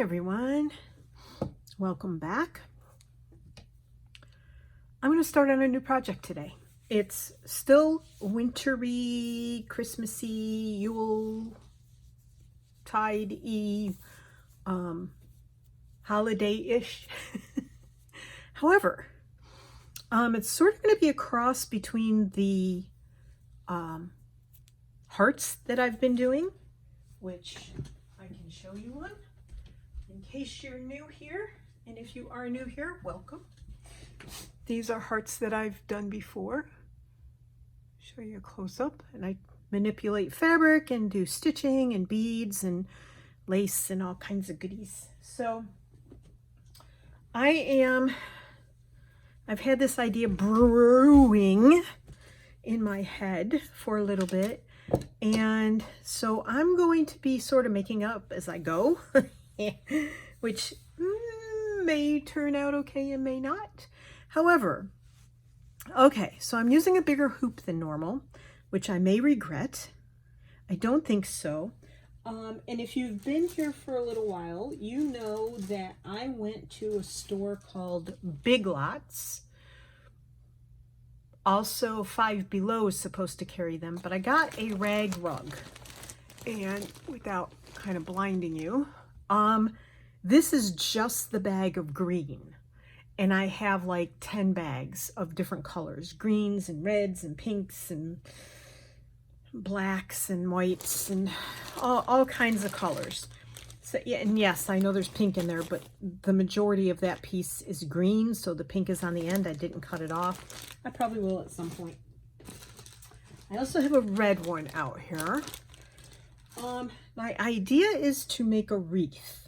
everyone, welcome back. I'm going to start on a new project today. It's still wintry, Christmassy, Yule tide-y, holiday-ish. However, it's sort of going to be a cross between the hearts that I've been doing, which I can show you one in case you're new here. And if you are new here, welcome. These are hearts that I've done before. Show you a close-up, and I manipulate fabric and do stitching and beads and lace and all kinds of goodies. So I've had this idea brewing in my head for a little bit, and so I'm going to be sort of making up as I go, which may turn out okay and may not. However, okay, so I'm using a bigger hoop than normal, which I may regret. I don't think so. And if you've been here for a little while, you know that I went to a store called Big Lots. Also, Five Below is supposed to carry them, but I got a rag rug. And without kind of blinding you, this is just the bag of green. And I have like 10 bags of different colors, greens and reds and pinks and blacks and whites and all kinds of colors. So yeah, and yes, I know there's pink in there, but the majority of that piece is green, so the pink is on the end. I didn't cut it off. I probably will at some point. I also have a red one out here. My idea is to make a wreath.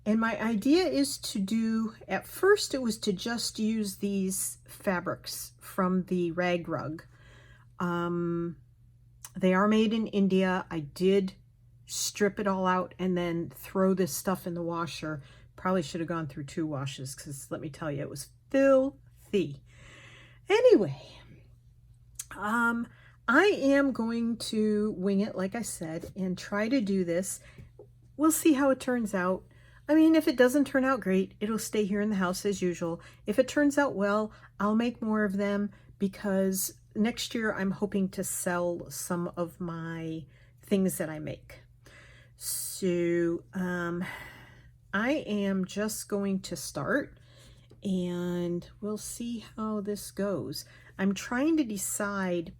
And my idea is to do, at first it was to just use these fabrics from the rag rug. They are made in India. I did strip it all out and then throw this stuff in the washer. Probably should have gone through 2 washes because let me tell you, it was filthy. Anyway, I am going to wing it, like I said, and try to do this. We'll see how it turns out. I mean, if it doesn't turn out great, it'll stay here in the house as usual. If it turns out well, I'll make more of them because next year I'm hoping to sell some of my things that I make. So I am just going to start and we'll see how this goes. I'm trying to decide,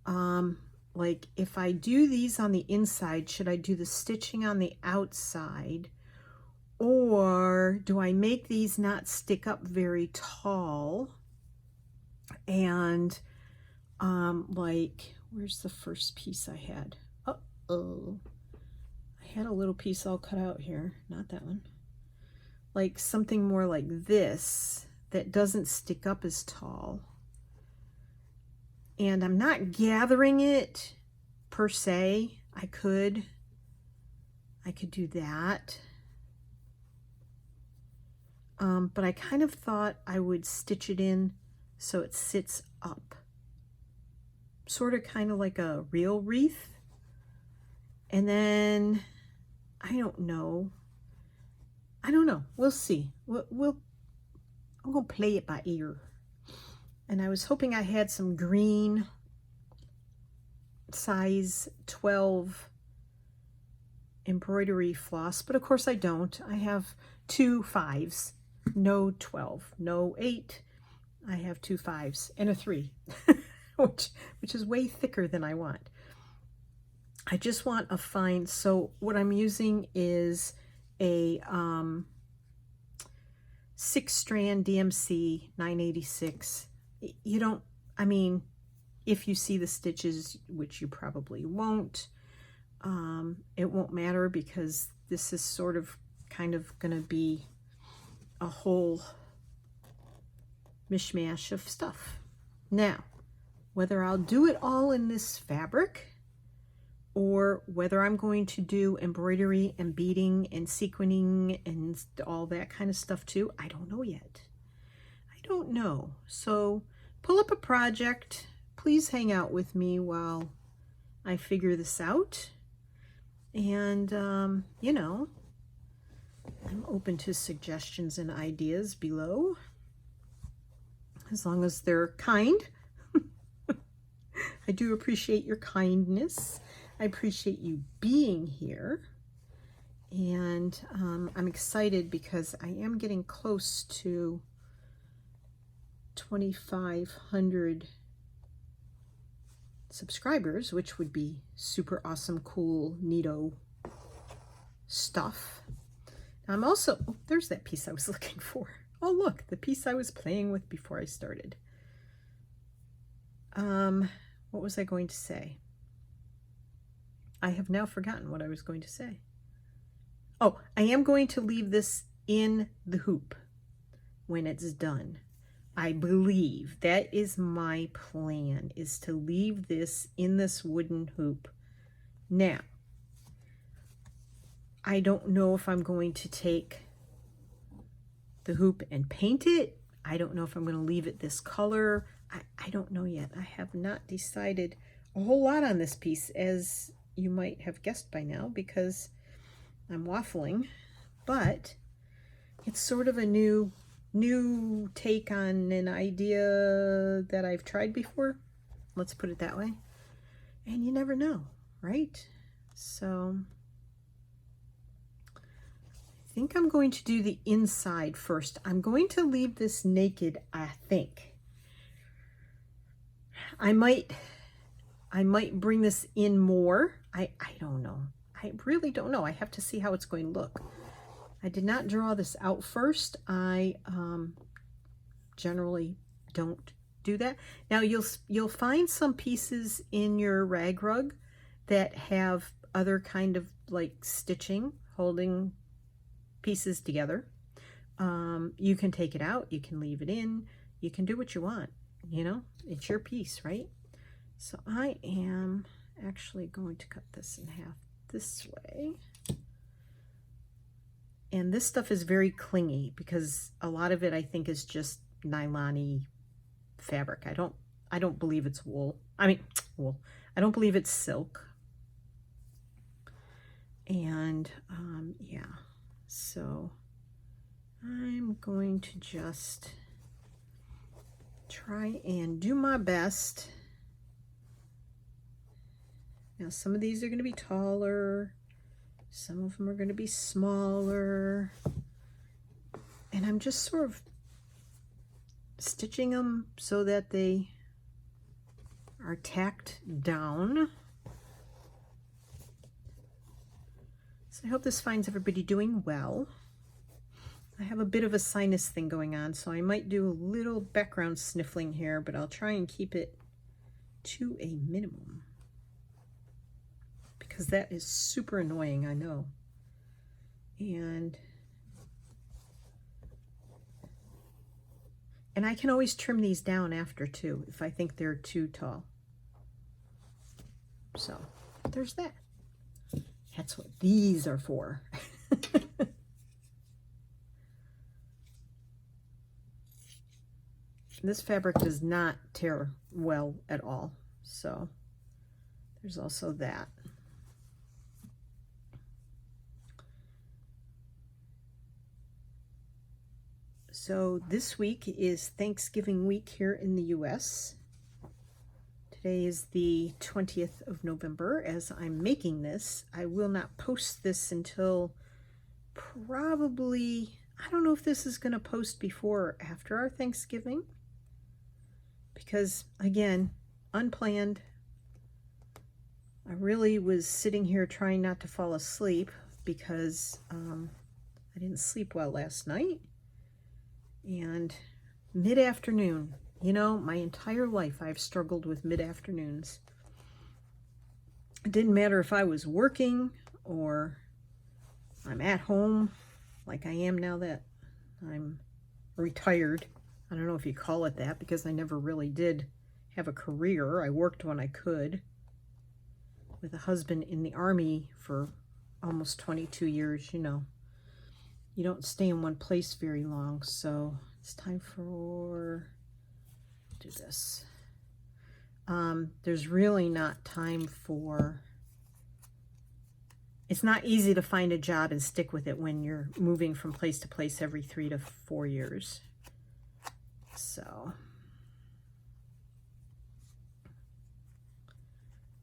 like if I do these on the inside, should I do the stitching on the outside? Or do I make these not stick up very tall? And like, where's the first piece I had? Uh-oh. I had a little piece all cut out here. Not that one. Like something more like this that doesn't stick up as tall. And I'm not gathering it per se. I could do that. But I kind of thought I would stitch it in so it sits up. Sort of kind of like a real wreath. And then, I don't know. We'll see. I'm going to play it by ear. And I was hoping I had some green size 12 embroidery floss, but of course I don't. I have 2 5s. No 12, no 8. I have 2 5s and a 3, which is way thicker than I want. I just want a fine, so what I'm using is a 6-strand DMC 986. You don't, I mean, if you see the stitches, which you probably won't, it won't matter because this is sort of kind of going to be a whole mishmash of stuff. Now, whether I'll do it all in this fabric or whether I'm going to do embroidery and beading and sequining and all that kind of stuff too, I don't know yet. I don't know. So pull up a project. Please hang out with me while I figure this out. And, you know, I'm open to suggestions and ideas below, as long as they're kind. I do appreciate your kindness. I appreciate you being here. And I'm excited because I am getting close to 2,500 subscribers, which would be super awesome, cool, neato stuff. I'm also, oh, there's that piece I was looking for. Oh, look, the piece I was playing with before I started. What was I going to say? I have now forgotten what I was going to say. Oh, I am going to leave this in the hoop when it's done. I believe that is my plan, is to leave this in this wooden hoop. Now, I don't know if I'm going to take the hoop and paint it. I don't know if I'm going to leave it this color. I don't know yet. I have not decided a whole lot on this piece, as you might have guessed by now, because I'm waffling, but it's sort of a new take on an idea that I've tried before. Let's put it that way. And you never know, right? So I think I'm going to do the inside first. I'm going to leave this naked, I think. I might bring this in more. I don't know. I really don't know. I have to see how it's going to look. I did not draw this out first. I generally don't do that. Now you'll find some pieces in your rag rug that have other kind of like stitching holding pieces together. You can take it out, you can leave it in, you can do what you want, you know, it's your piece, right? So I am actually going to cut this in half this way. And this stuff is very clingy because a lot of it I think is just nylon-y fabric. I don't believe it's wool. I mean, wool. I don't believe it's silk. And yeah, so I'm going to just try and do my best. Now some of these are going to be taller, some of them are going to be smaller, and I'm just sort of stitching them so that they are tacked down. So I hope this finds everybody doing well. I have a bit of a sinus thing going on, so I might do a little background sniffling here, but I'll try and keep it to a minimum, because that is super annoying, I know. And I can always trim these down after too, if I think they're too tall. So there's that. That's what these are for. This fabric does not tear well at all, so there's also that. So this week is Thanksgiving week here in the US. Today is the 20th of November. As I'm making this, I will not post this until probably, I don't know if this is going to post before or after our Thanksgiving, because again, unplanned. I really was sitting here trying not to fall asleep because I didn't sleep well last night. And mid-afternoon, you know, my entire life I've struggled with mid-afternoons. It didn't matter if I was working or I'm at home, like I am now that I'm retired. I don't know if you call it that, because I never really did have a career. I worked when I could, with a husband in the Army for almost 22 years, you know. You don't stay in one place very long, so it's time for, do this. There's really not time for it's not easy to find a job and stick with it when you're moving from place to place every 3 to 4 years. So,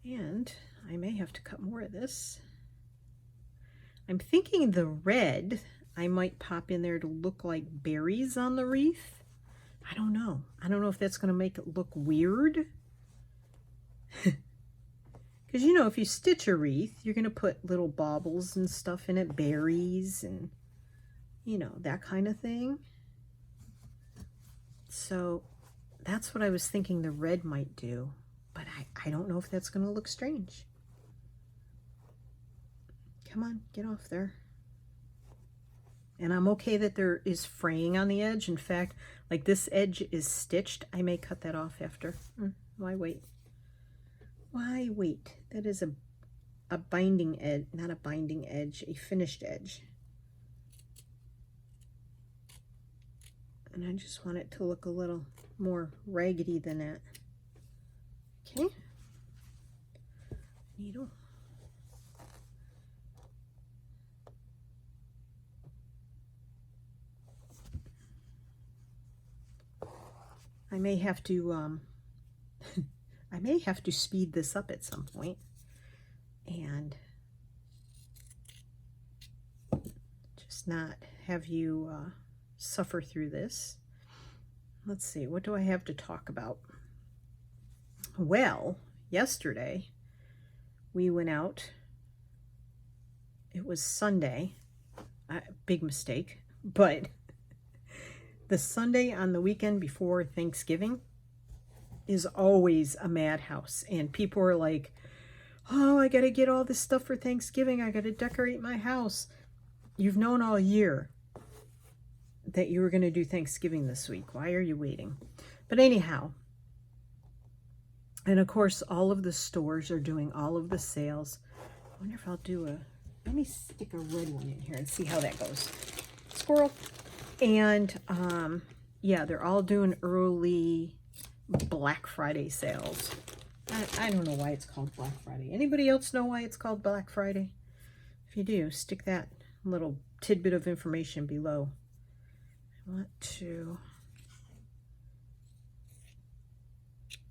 and I may have to cut more of this. I'm thinking the red, I might pop in there to look like berries on the wreath. I don't know. I don't know if that's going to make it look weird. Because, you know, if you stitch a wreath, you're going to put little baubles and stuff in it, berries and, you know, that kind of thing. So that's what I was thinking the red might do. But I don't know if that's going to look strange. Come on, get off there. And I'm okay that there is fraying on the edge. In fact, like this edge is stitched. I may cut that off after. Why wait? Why wait? That is a binding edge, not a binding edge, a finished edge. And I just want it to look a little more raggedy than that. Okay. Needle. I may have to I may have to speed this up at some point and just not have you suffer through this. Let's see, what do I have to talk about? Well, yesterday we went out. It was Sunday. Big mistake, but the Sunday on the weekend before Thanksgiving is always a madhouse. And people are like, oh, I got to get all this stuff for Thanksgiving. I got to decorate my house. You've known all year that you were going to do Thanksgiving this week. Why are you waiting? But anyhow, and of course, all of the stores are doing all of the sales. I wonder if I'll do let me stick a red one in here and see how that goes. Squirrel. And yeah, they're all doing early Black Friday sales. I don't know why it's called Black Friday. Anybody else know why it's called Black Friday? If you do, stick that little tidbit of information below. I want to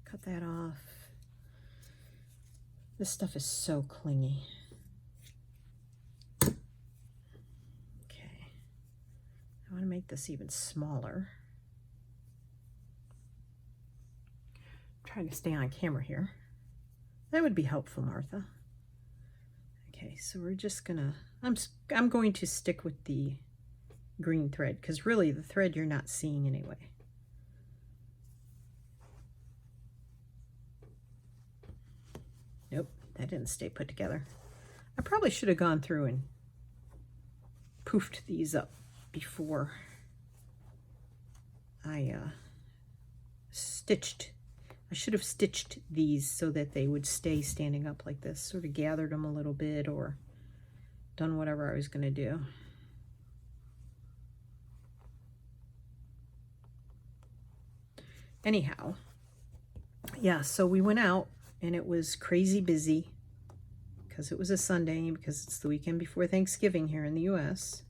cut that off. This stuff is so clingy. Okay. I want to make this even smaller. I'm trying to stay on camera here. That would be helpful, Martha. Okay, so we're just gonna, I'm going to stick with the green thread, because really the thread you're not seeing anyway. Nope, that didn't stay put together. I probably should have gone through and poofed these up before I stitched. I should have stitched these so that they would stay standing up like this, sort of gathered them a little bit or done whatever I was going to do. Anyhow, yeah, so we went out and it was crazy busy because it was a Sunday, because it's the weekend before Thanksgiving here in the US.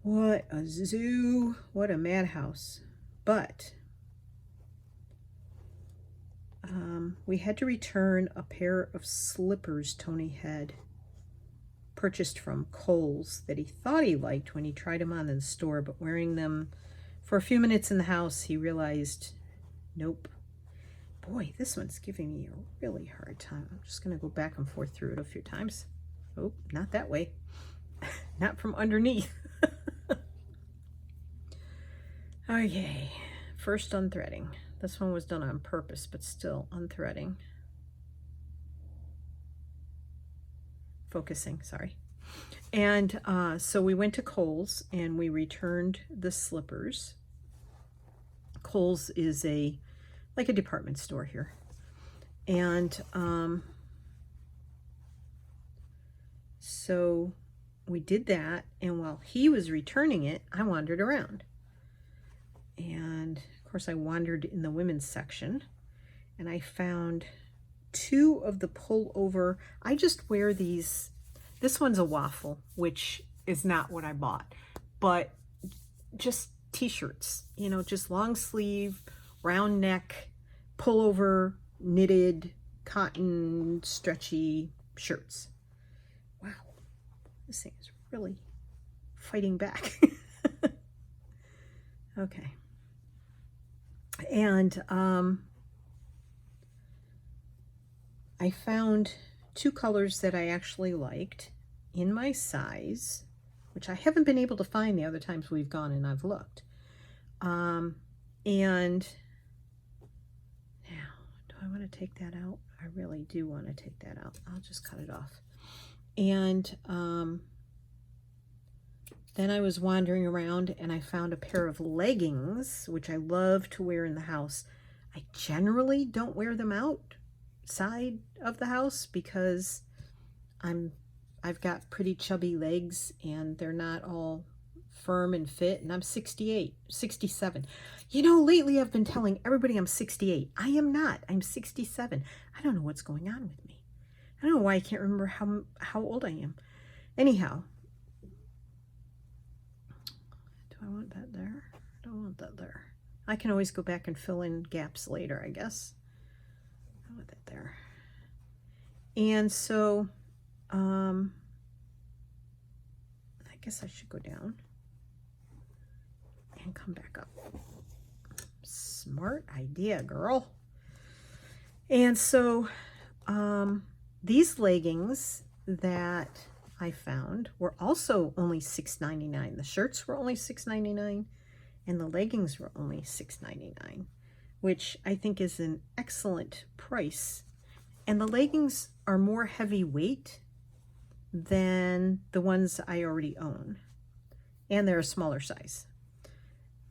What a zoo, what a madhouse. But we had to return a pair of slippers Tony had purchased from Kohl's that he thought he liked when he tried them on in the store, but wearing them for a few minutes in the house, he realized, nope. Boy, this one's giving me a really hard time. I'm just going to go back and forth through it a few times. Oh, not that way. Not from underneath. Okay, first unthreading. This one was done on purpose, but still unthreading. Focusing, sorry. And so we went to Kohl's and we returned the slippers. Kohl's is like a department store here. And so we did that, and while he was returning it, I wandered around. And of course I wandered in the women's section, and I found two of the pullover. I just wear these This one's a waffle, which is not what I bought, but just t-shirts, you know, just long sleeve, round neck, pullover, knitted, cotton, stretchy shirts. Wow, this thing is really fighting back. Okay. And I found two colors that I actually liked in my size, which I haven't been able to find the other times we've gone and I've looked. And now, do I want to take that out? I really do want to take that out. I'll just cut it off. And then I was wandering around and I found a pair of leggings, which I love to wear in the house. I generally don't wear them outside of the house because I've got pretty chubby legs and they're not all firm and fit, and I'm 68, 67. You know, lately I've been telling everybody I'm 68. I am not. I'm 67. I don't know what's going on with me. I don't know why I can't remember how old I am. Anyhow, do I want that there? I don't want that there. I can always go back and fill in gaps later, I guess. I want that there. And so, I guess I should go down and come back up. Smart idea, girl. And so, these leggings that I found were also only $6.99. The shirts were only $6.99 and the leggings were only $6.99, which I think is an excellent price. And the leggings are more heavyweight than the ones I already own. And they're a smaller size.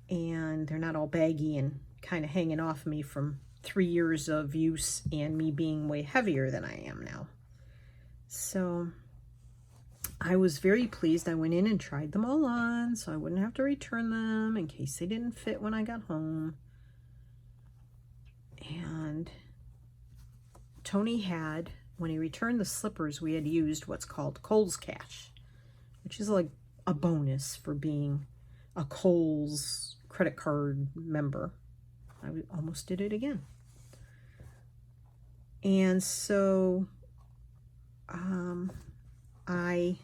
And they're not all baggy and kind of hanging off me from 3 years of use and me being way heavier than I am now. So I was very pleased. I went in and tried them all on so I wouldn't have to return them in case they didn't fit when I got home. And Tony had, when he returned the slippers, we had used what's called Kohl's Cash, which is like a bonus for being a Kohl's credit card member. I almost did it again. And so I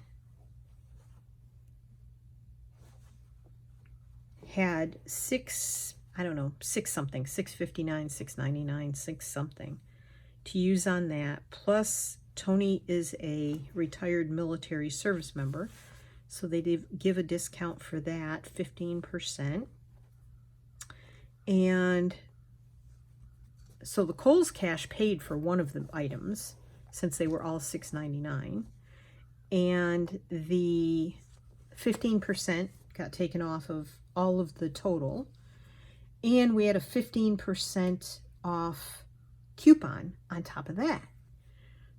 had six something, $6.59, $6.99, six something to use on that. Plus, Tony is a retired military service member, so they did give a discount for that, 15%. And so the Kohl's Cash paid for one of the items, since they were all $6.99, and the 15% got taken off of all of the total, and we had a 15% off coupon on top of that.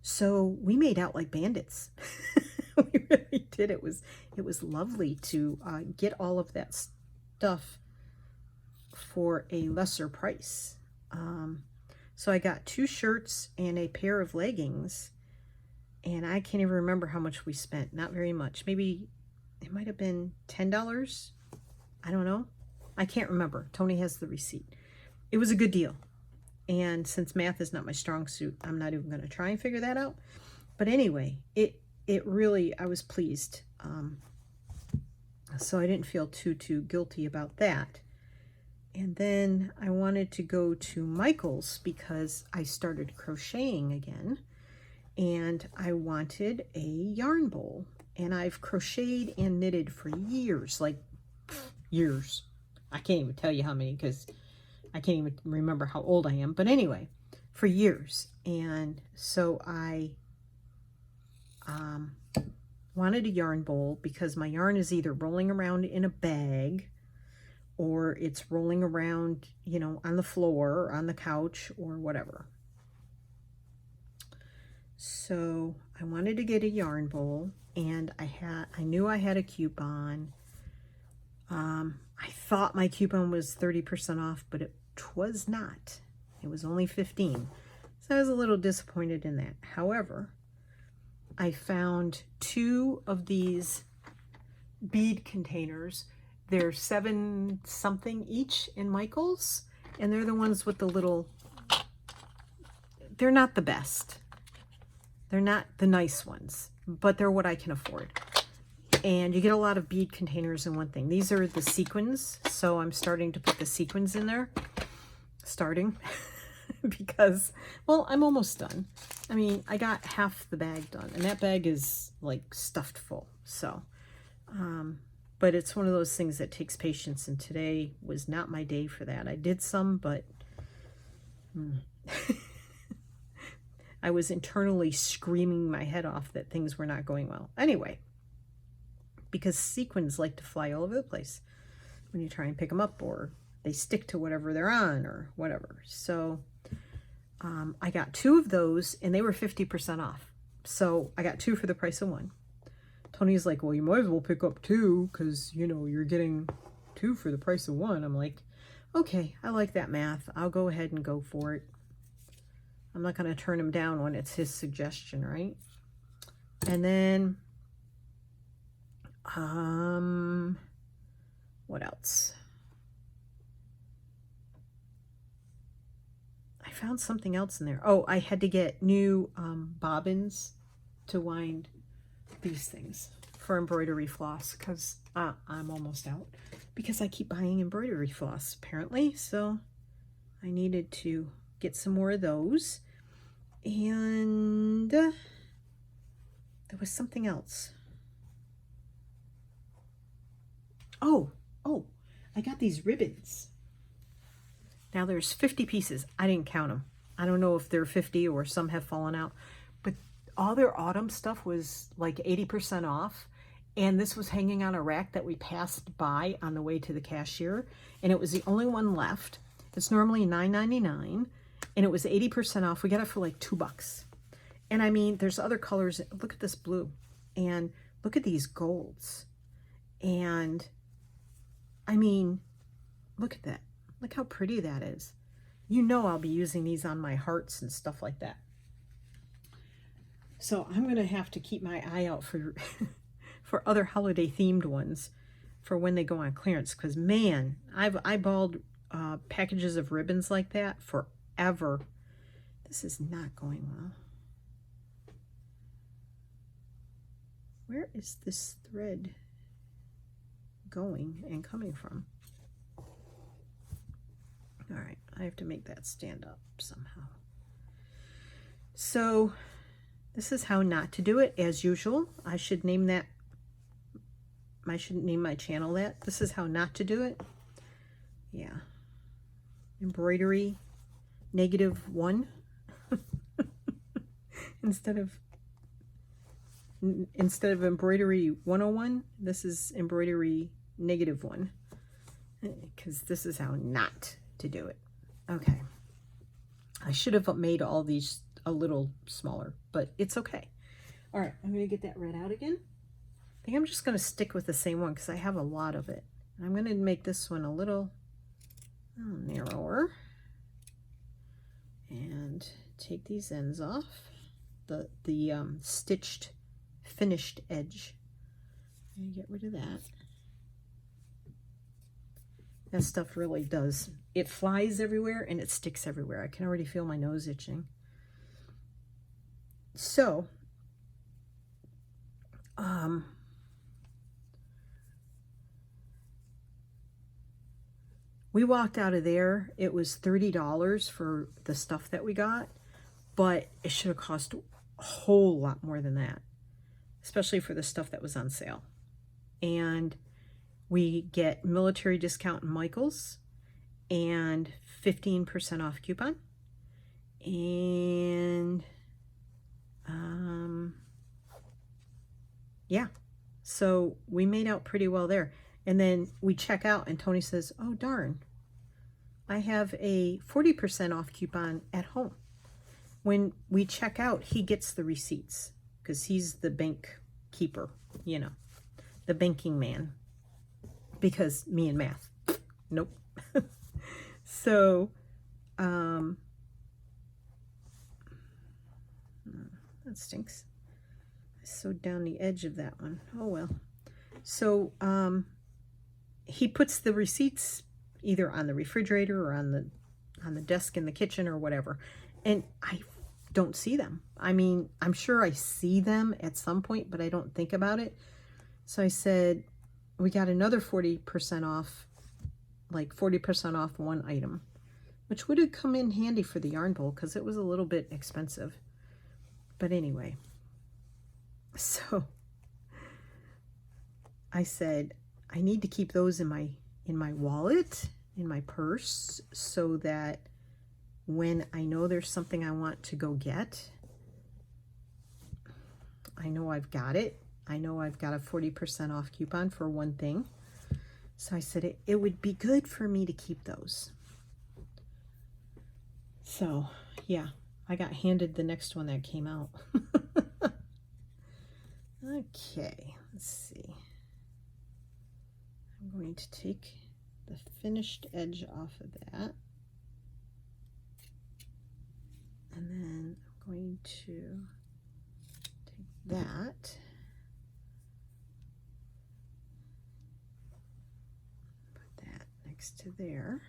So we made out like bandits. We really did. It was lovely to get all of that stuff for a lesser price. So I got 2 shirts and a pair of leggings, and I can't even remember how much we spent. Not very much. Maybe it might have been $10. I don't know. I can't remember. Tony has the receipt. It was a good deal. And since math is not my strong suit, I'm not even going to try and figure that out. But anyway, it really, I was pleased. So I didn't feel too guilty about that. And then I wanted to go to Michael's because I started crocheting again. And I wanted a yarn bowl. And I've crocheted and knitted for years, like years. I can't even tell you how many because I can't even remember how old I am. But anyway, for years. And so I wanted a yarn bowl because my yarn is either rolling around in a bag or it's rolling around, you know, on the floor or on the couch or whatever. So I wanted to get a yarn bowl, and I knew I had a coupon. I thought my coupon was 30% off, but it was not. It was only 15. So I was a little disappointed in that. However, I found 2 of these bead containers. They're 7 something each in Michael's, and they're the ones with the little, they're not the best. They're not the nice ones, but they're what I can afford. And you get a lot of bead containers in one thing. These are the sequins, so I'm starting to put the sequins in there. Starting. Because, well, I'm almost done. I mean, I got half the bag done, and that bag is like stuffed full. So, but it's one of those things that takes patience, and today was not my day for that. I did some, but I was internally screaming my head off that things were not going well. Anyway, because sequins like to fly all over the place when you try and pick them up, or they stick to whatever they're on or whatever. So I got 2 of those, and they were 50% off. So I got 2 for the price of 1. Tony's like, well, you might as well pick up 2 because, you know, you're getting 2 for the price of 1. I'm like, okay, I like that math. I'll go ahead and go for it. I'm not going to turn him down when it's his suggestion, right? And then, what else? I found something else in there. Oh, I had to get new bobbins to wind these things for embroidery floss, because I'm almost out, because I keep buying embroidery floss apparently. So I needed to get some more of those. And there was something else. Oh, I got these ribbons. Now there's 50 pieces. I didn't count them. I don't know if they're 50 or some have fallen out, but all their autumn stuff was like 80% off. And this was hanging on a rack that we passed by on the way to the cashier. And it was the only one left. It's normally $9.99, and it was 80% off. We got it for like $2. And I mean, there's other colors. Look at this blue, and look at these golds. And I mean, look at that. Look how pretty that is. You know I'll be using these on my hearts and stuff like that. So I'm going to have to keep my eye out for for other holiday themed ones for when they go on clearance. Because man, I've eyeballed packages of ribbons like that forever. This is not going well. Where is this thread going and coming from? All right, I have to make that stand up somehow. So this is how not to do it, as usual. I should name that, I shouldn't name my channel that. This is how not to do it. Yeah. Embroidery -1 instead of embroidery 101, this is embroidery -1, because this is how not to do it. Okay, I should have made all these a little smaller, but it's okay. All right, I'm going to get that red out again. I think I'm just going to stick with the same one because I have a lot of it. I'm going to make this one a little narrower and take these ends off, the stitched finished edge, and get rid of that. That stuff really does. It flies everywhere and it sticks everywhere. I can already feel my nose itching. So, we walked out of there. It was $30 for the stuff that we got, but it should have cost a whole lot more than that, especially for the stuff that was on sale. And we get military discount in Michael's and 15% off coupon. And yeah, so we made out pretty well there. And then we check out and Tony says, oh darn, I have a 40% off coupon at home. When we check out, he gets the receipts because he's the bank keeper, you know, the banking man. Because me and math, nope. So, that stinks. sewed down the edge of that one. Oh well. So he puts the receipts either on the refrigerator or on the desk in the kitchen or whatever, and I don't see them. I mean, I'm sure I see them at some point, but I don't think about it. So I said, we got another 40% off, like 40% off one item, which would have come in handy for the yarn bowl because it was a little bit expensive. But anyway, so I said, I need to keep those in my wallet, in my purse, so that when I know there's something I want to go get, I know I've got it. I know I've got a 40% off coupon for one thing. So I said it would be good for me to keep those. So yeah, I got handed the next one that came out. Okay, let's see. I'm going to take the finished edge off of that. And then I'm going to take that. Put that next to there.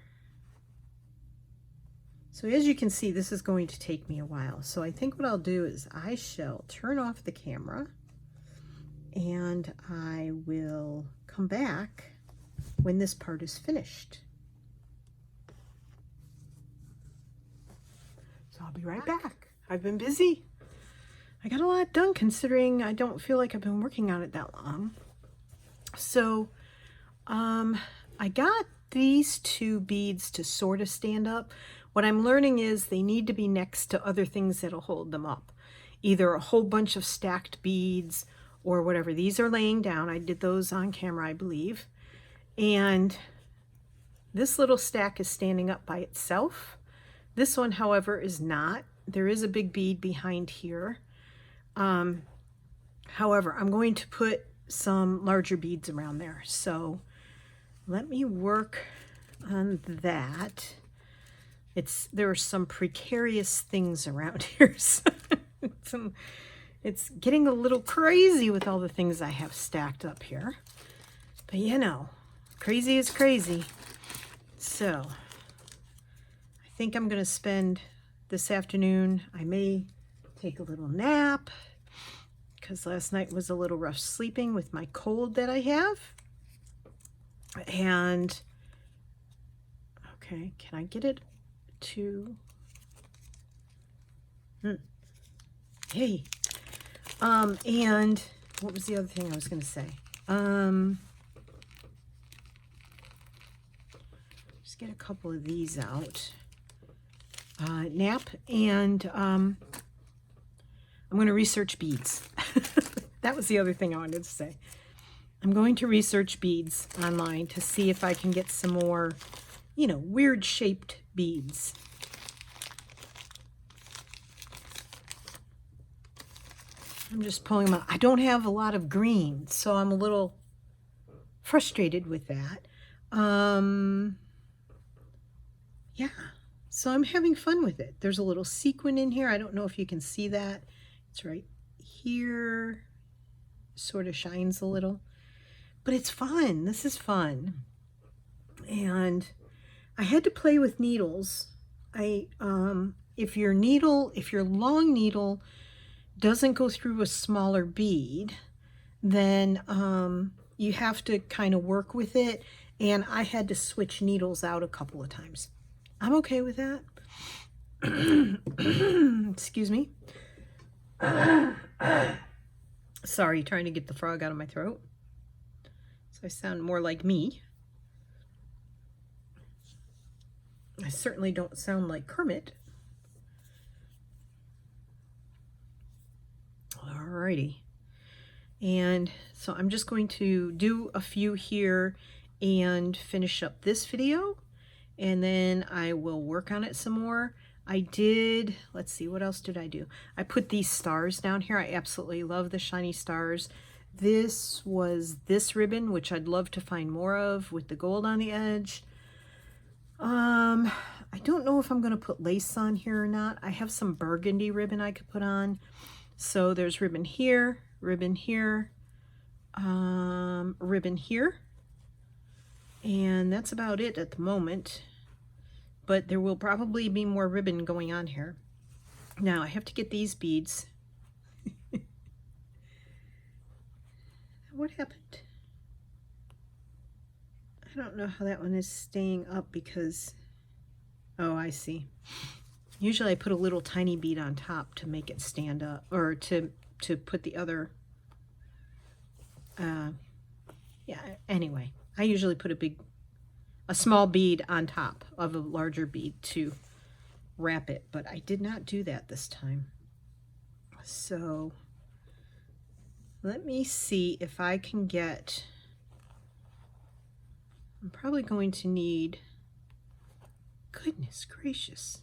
So as you can see, this is going to take me a while. So I think what I'll do is I shall turn off the camera and I will come back when this part is finished. So I'll be right back. I've been busy. I got a lot done considering I don't feel like I've been working on it that long. So I got these two beads to sort of stand up. What I'm learning is they need to be next to other things that'll hold them up. Either a whole bunch of stacked beads or whatever. These are laying down. I did those on camera, I believe. And this little stack is standing up by itself. This one, however, is not. There is a big bead behind here. However, I'm going to put some larger beads around there. So let me work on that. There are some precarious things around here. So it's getting a little crazy with all the things I have stacked up here. But you know, crazy is crazy. So I think I'm going to spend this afternoon, I may take a little nap because last night was a little rough sleeping with my cold that I have. And okay, can I get it to hey, and what was the other thing I was going to say? Just get a couple of these out. Nap, and I'm going to research beads. That was the other thing I wanted to say. I'm going to research beads online to see if I can get some more, you know, weird shaped beads. I'm just pulling them out. I don't have a lot of green, so I'm a little frustrated with that. Yeah, so I'm having fun with it. There's a little sequin in here. I don't know if you can see that. It's right here. Sort of shines a little. But it's fun. This is fun. And I had to play with needles. If your long needle doesn't go through a smaller bead, then you have to kind of work with it. And I had to switch needles out a couple of times. I'm okay with that. Excuse me. Sorry, trying to get the frog out of my throat. So I sound more like me. I certainly don't sound like Kermit. Alrighty. And so I'm just going to do a few here and finish up this video. And then I will work on it some more. I did, let's see, what else did I do? I put these stars down here. I absolutely love the shiny stars. This was this ribbon, which I'd love to find more of with the gold on the edge. I don't know if I'm going to put lace on here or not. I have some burgundy ribbon I could put on. So there's ribbon here, ribbon here, ribbon here, and that's about it at the moment. But there will probably be more ribbon going on here. Now I have to get these beads. What happened? I don't know how that one is staying up because, oh, I see. Usually I put a little tiny bead on top to make it stand up, or to put the other, yeah, anyway. I usually put a small bead on top of a larger bead to wrap it, but I did not do that this time. So let me see if I can get, I'm probably going to need, goodness gracious,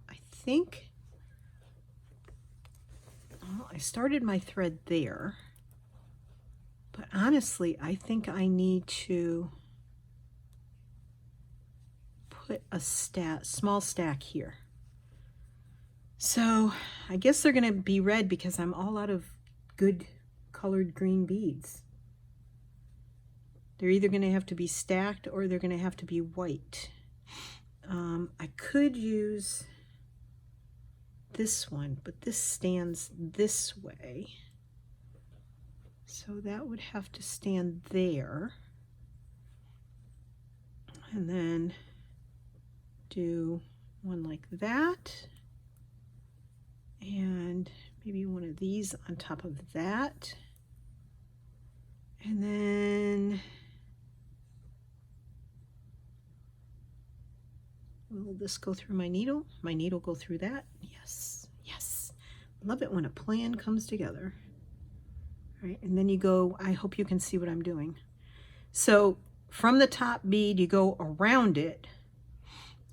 I think, well, I started my thread there, but honestly, I think I need to put a small stack here. So I guess they're going to be red because I'm all out of good colored green beads. They're either going to have to be stacked or they're going to have to be white. I could use this one, but this stands this way. So that would have to stand there. And then do one like that. And maybe one of these on top of that. And then will this go through my needle? My needle go through that? Yes, yes. Love it when a plan comes together. All right, and then you go, I hope you can see what I'm doing. So from the top bead, you go around it,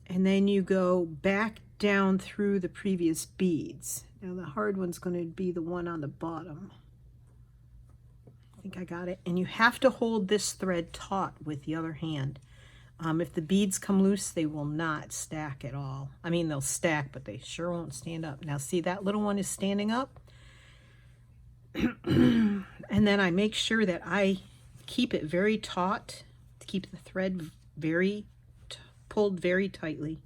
and then you go back down through the previous beads. Now the hard one's going to be the one on the bottom. I think I got it. And you have to hold this thread taut with the other hand. If the beads come loose, they will not stack at all. I mean, they'll stack, but they sure won't stand up. Now see, that little one is standing up. And then I make sure that I keep it very taut, to keep the thread pulled very tightly.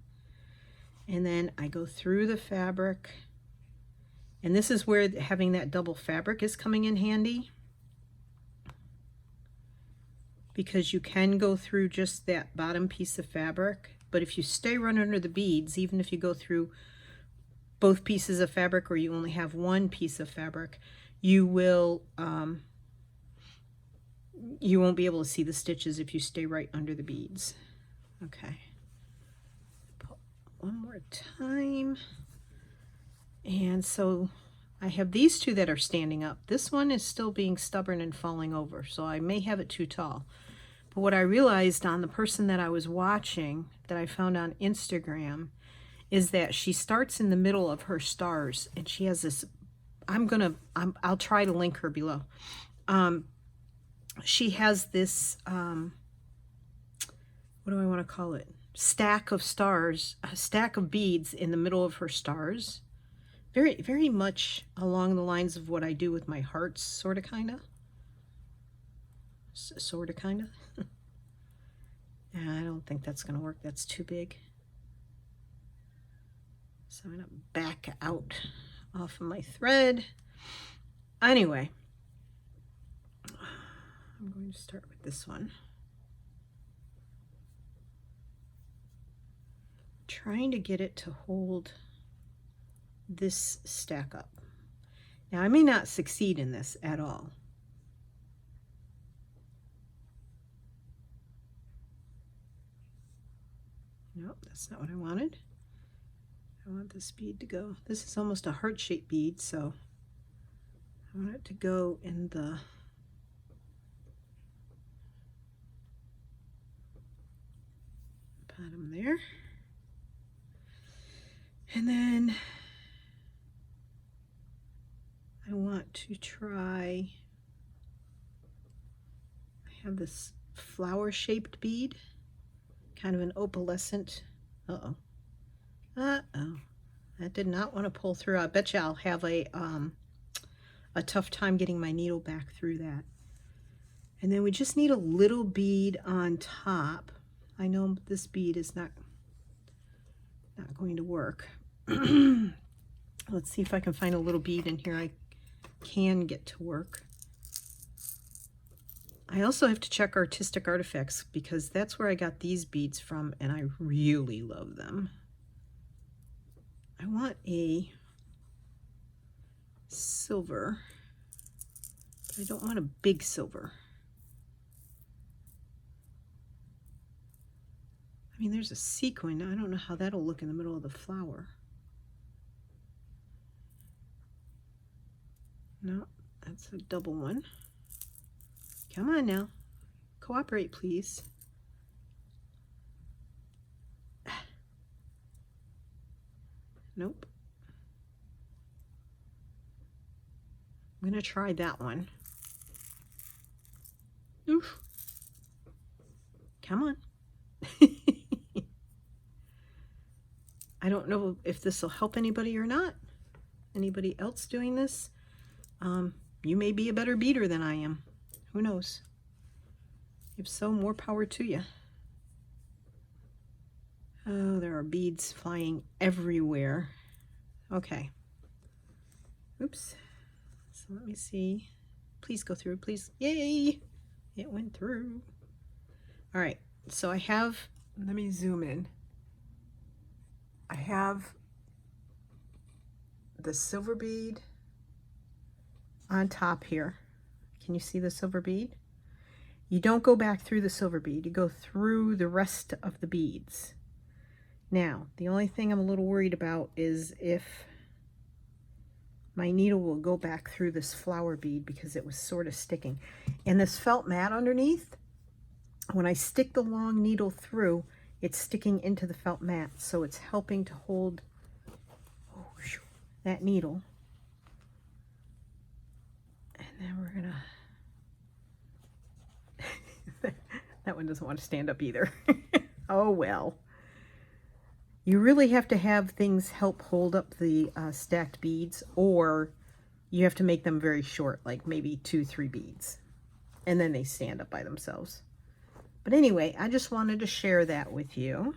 And then I go through the fabric, and this is where having that double fabric is coming in handy, because you can go through just that bottom piece of fabric, but if you stay right under the beads, even if you go through both pieces of fabric or you only have one piece of fabric, you will you won't be able to see the stitches if you stay right under the beads. Okay. One more time. And so I have these two that are standing up. This one is still being stubborn and falling over, so I may have it too tall. But what I realized on the person that I was watching, that I found on Instagram, is that she starts in the middle of her stars, and she has this, I'll try to link her below. She has this, what do I want to call it? Stack of stars, a stack of beads in the middle of her stars. Very, very much along the lines of what I do with my hearts, sort of, kind of. Sort of, kind of. I don't think that's going to work. That's too big. So I'm going to back out off of my thread. Anyway, I'm going to start with this one. Trying to get it to hold this stack up. Now I may not succeed in this at all. Nope, that's not what I wanted. I want this bead to go. This is almost a heart-shaped bead, so I want it to go in the bottom there. And then I want to try, I have this flower-shaped bead, kind of an opalescent, that did not want to pull through. I bet you I'll have a a tough time getting my needle back through that. And then we just need a little bead on top. I know this bead is not going to work. Let's see if I can find a little bead in here I can get to work. I also have to check Artistic Artifacts because that's where I got these beads from, and I really love them. I want a silver, but I don't want a big silver. I mean, there's a sequin. I don't know how that'll look in the middle of the flower. No, that's a double one. Come on now. Cooperate, please. Nope. I'm going to try that one. Oof. Come on. I don't know if this will help anybody or not. Anybody else doing this? You may be a better beater than I am. Who knows? If so, more power to you. Oh, there are beads flying everywhere. Okay. Oops. So let me see. Please go through, please. Yay! It went through. All right. So I have, let me zoom in. I have the silver bead on top here. Can you see the silver bead? You don't go back through the silver bead. You go through the rest of the beads. Now, the only thing I'm a little worried about is if my needle will go back through this flower bead because it was sort of sticking. And this felt mat underneath, when I stick the long needle through, it's sticking into the felt mat, so it's helping to hold that needle. And then we're gonna that one doesn't want to stand up either. Oh well. You really have to have things help hold up the stacked beads, or you have to make them very short, like maybe 2-3 beads, and then they stand up by themselves. But anyway, I just wanted to share that with you.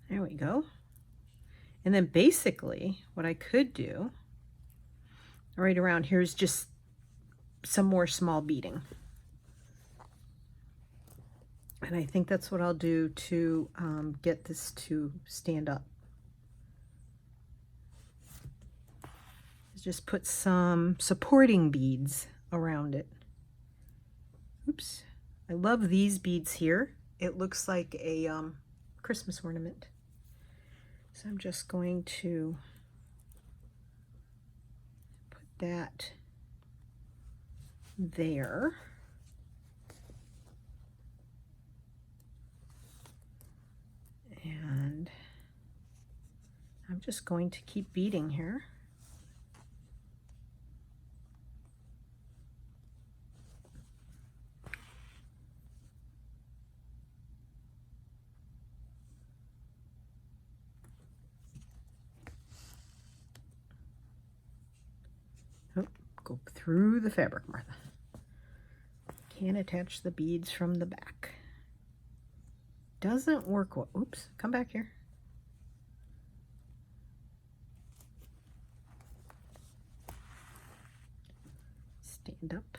There we go. And then basically what I could do right around here is just some more small beading. And I think that's what I'll do to get this to stand up. Just put some supporting beads around it. Oops. I love these beads here. It looks like a Christmas ornament. So I'm just going to put that there. And I'm just going to keep beading here. Oh, go through the fabric, Martha. Can't attach the beads from the back. Doesn't work well. Oops, come back here. Stand up.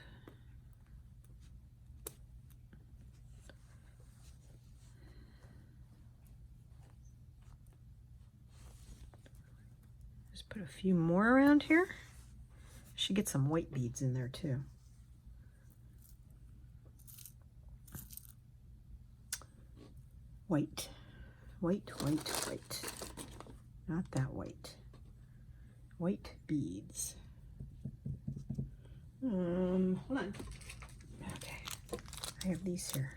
Just put a few more around here. Should get some white beads in there too. White, white, white, white. Not that white. White beads. Hold on. Okay, I have these here.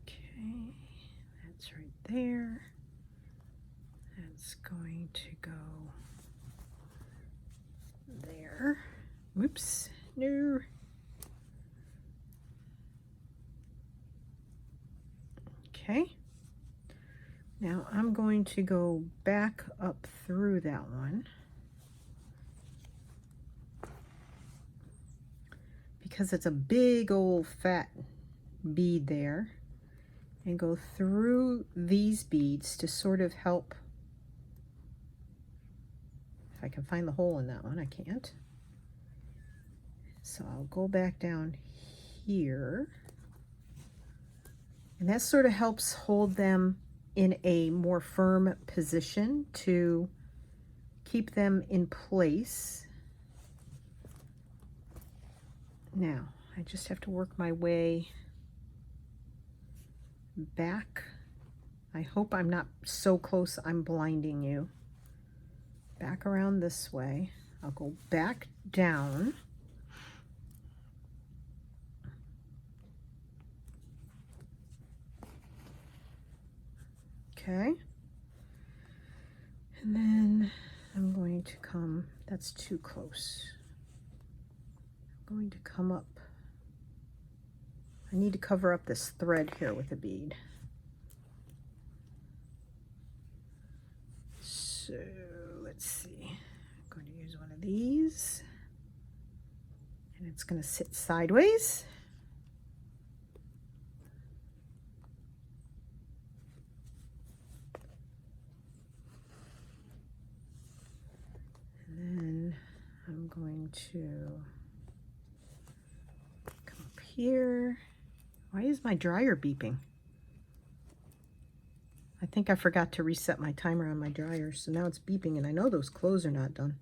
Okay, that's right there. That's going to go there. Whoops, no. Okay. Now I'm going to go back up through that one because it's a big old fat bead there, and go through these beads to sort of help. If I can find the hole in that one, I can't. So I'll go back down here, and that sort of helps hold them in a more firm position to keep them in place. Now I just have to work my way back. I hope I'm not so close I'm blinding you. Back around this way. I'll go back down. Okay. And then I'm going to come, that's too close. I'm going to come up. I need to cover up this thread here with a bead. So let's see. I'm going to use one of these, and it's going to sit sideways. And then I'm going to come up here. Why is my dryer beeping? I think I forgot to reset my timer on my dryer, so now it's beeping, and I know those clothes are not done.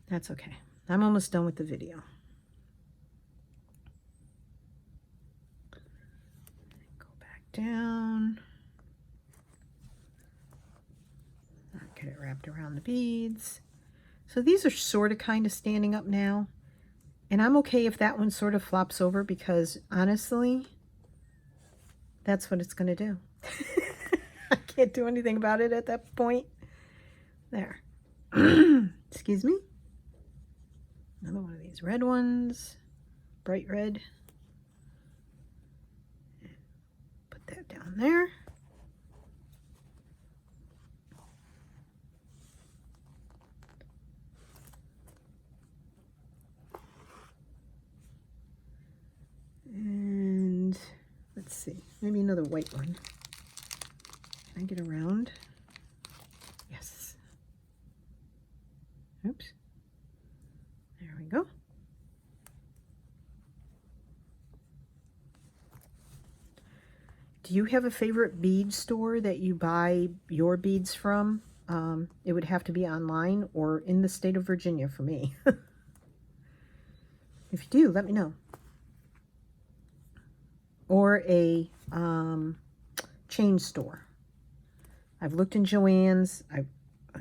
That's okay. I'm almost done with the video. Go back down. I'll get it wrapped around the beads. So these are sort of kind of standing up now. And I'm okay if that one sort of flops over, because honestly, that's what it's going to do. I can't do anything about it at that point. There. Excuse me. Another one of these red ones. Bright red. Put that down there. And let's see, maybe another white one. Can I get around? Yes. Oops. There we go. Do you have a favorite bead store that you buy your beads from? It would have to be online or in the state of Virginia for me. If you do, let me know. Or a chain store. I've looked in Joann's.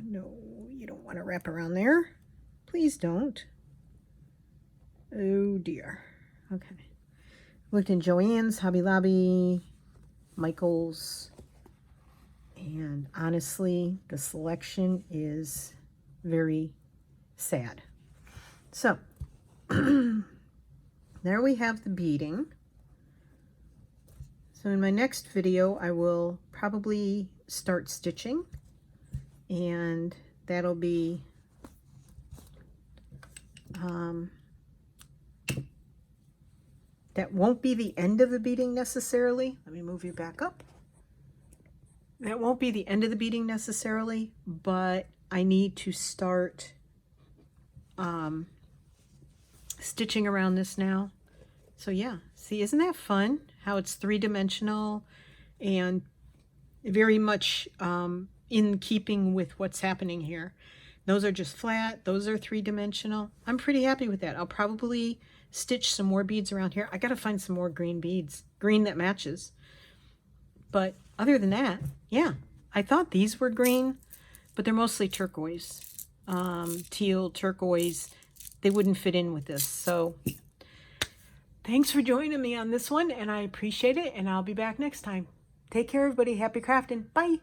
No, you don't want to wrap around there. Please don't. Oh dear. Okay. Looked in Joann's, Hobby Lobby, Michael's, and honestly, the selection is very sad. So, there we have the beading. So in my next video, I will probably start stitching, and that'll be that won't be the end of the beading necessarily. Let me move you back up. That won't be the end of the beading necessarily, but I need to start stitching around this now. So yeah, see, isn't that fun? How it's three-dimensional and very much in keeping with what's happening here. Those are just flat. Those are three-dimensional. I'm pretty happy with that. I'll probably stitch some more beads around here. I got to find some more green beads, green that matches. But other than that, yeah, I thought these were green, but they're mostly turquoise, teal, turquoise. They wouldn't fit in with this. So thanks for joining me on this one, and I appreciate it, and I'll be back next time. Take care, everybody. Happy crafting. Bye.